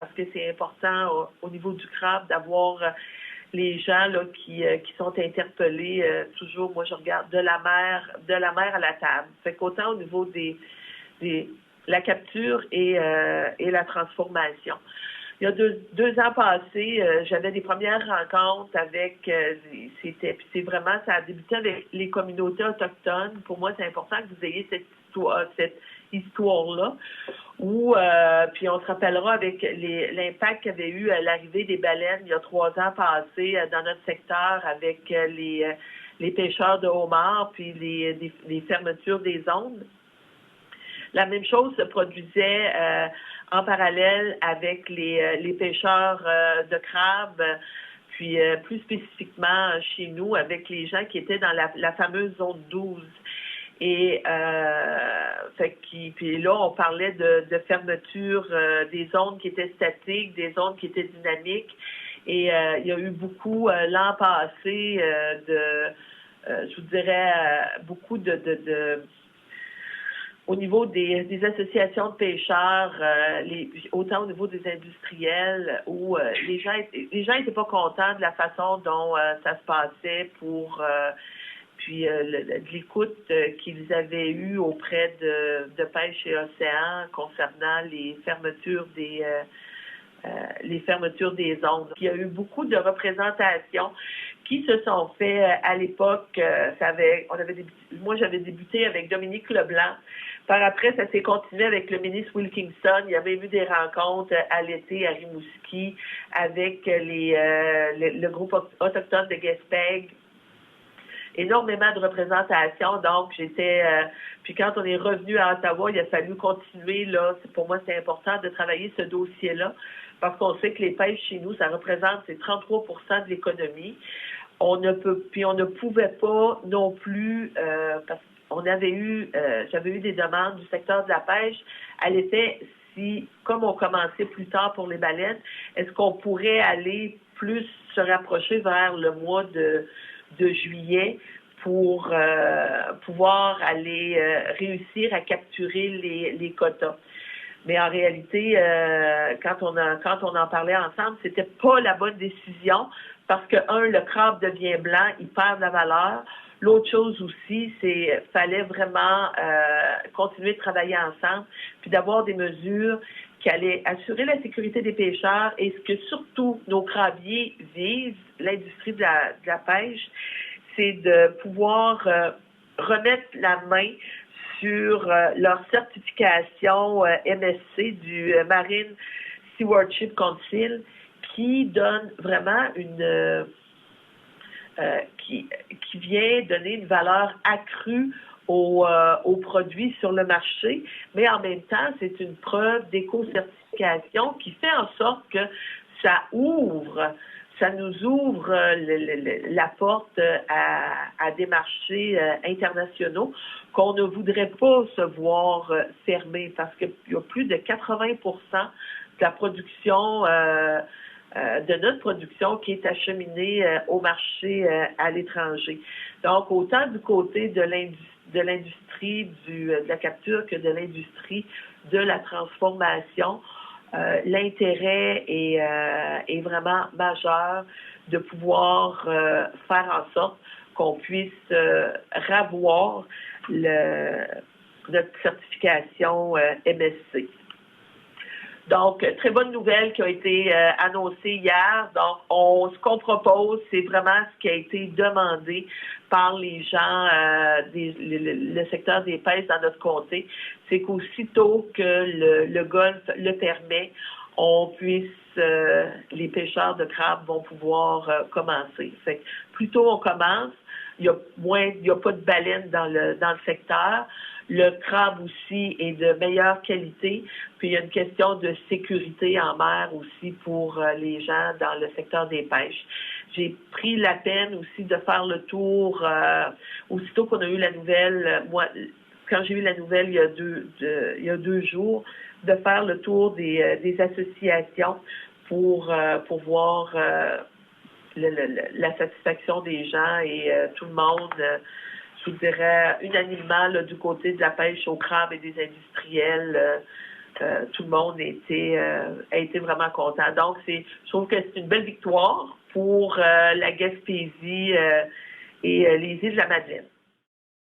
parce que c'est important au niveau du crabe d'avoir les gens là qui sont interpellés. Toujours, moi, je regarde de la mer à la table. Fait qu'autant au niveau des la capture et la transformation. Il y a deux ans passés, j'avais des premières rencontres avec, c'est vraiment, ça a débuté avec les communautés autochtones. Pour moi, c'est important que vous ayez cette histoire-là, où, puis on se rappellera avec l'impact qu'avait eu l'arrivée des baleines il y a 3 ans passés dans notre secteur avec les pêcheurs de homards, puis les fermetures des zones. La même chose se produisait en parallèle avec les pêcheurs de crabes, puis plus spécifiquement chez nous avec les gens qui étaient dans la fameuse zone 12. Et puis là, on parlait de fermeture des zones qui étaient statiques, des zones qui étaient dynamiques. Et il y a eu beaucoup l'an passé je vous dirais, beaucoup au niveau des associations de pêcheurs, autant au niveau des industriels, où les gens étaient pas contents de la façon dont ça se passait pour puis de l'écoute qu'ils avaient eue auprès de Pêche et Océan concernant les fermetures des zones. Il y a eu beaucoup de représentations qui se sont faites à l'époque. Moi, j'avais débuté avec Dominique Leblanc. Par après, ça s'est continué avec le ministre Wilkinson. Il y avait eu des rencontres à l'été à Rimouski avec le groupe autochtone de Gaspé. Énormément de représentation. Donc, puis quand on est revenu à Ottawa, il a fallu continuer, là. Pour moi, c'est important de travailler ce dossier-là, parce qu'on sait que les pêches chez nous, ça représente 33% de l'économie. On ne pouvait pas non plus, parce qu'on j'avais eu des demandes du secteur de la pêche à l'effet, comme on commençait plus tard pour les baleines, est-ce qu'on pourrait aller plus se rapprocher vers le mois de juillet pour pouvoir aller réussir à capturer les quotas. Mais en réalité, quand on en parlait ensemble, c'était pas la bonne décision parce que, le crabe devient blanc, il perd de la valeur. L'autre chose aussi, fallait vraiment continuer de travailler ensemble, puis d'avoir des mesures qui allaient assurer la sécurité des pêcheurs et ce que surtout nos crabiers visent, l'industrie de la pêche, c'est de pouvoir remettre la main sur leur certification MSC du Marine Stewardship Council, qui donne vraiment qui vient donner une valeur accrue aux produits sur le marché, mais en même temps, c'est une preuve d'éco-certification qui fait en sorte que ça nous ouvre la porte à des marchés internationaux qu'on ne voudrait pas se voir fermer, parce qu'il y a plus de 80% de la production de notre production qui est acheminée au marché à l'étranger. Donc, autant du côté de l'industrie de la capture que de l'industrie de la transformation, l'intérêt est vraiment majeur de pouvoir faire en sorte qu'on puisse ravoir notre certification MSC. Donc, très bonne nouvelle qui a été annoncée hier. Donc, ce qu'on propose, c'est vraiment ce qui a été demandé par les gens le secteur des pêches dans notre comté. C'est qu'aussitôt que le golfe le permet, les pêcheurs de crabes vont pouvoir commencer. Fait que plus tôt on commence, il y a pas de baleines dans le secteur. Le crabe aussi est de meilleure qualité. Puis il y a une question de sécurité en mer aussi pour les gens dans le secteur des pêches. J'ai pris la peine aussi de faire le tour, aussitôt qu'on a eu la nouvelle, moi, quand j'ai eu la nouvelle il y a 2 jours, de faire le tour des associations pour voir la satisfaction des gens et tout le monde, je vous dirais unanimement là, du côté de la pêche au crabe et des industriels, tout le monde a été vraiment content. Donc, je trouve que c'est une belle victoire pour la Gaspésie et les îles de la Madeleine.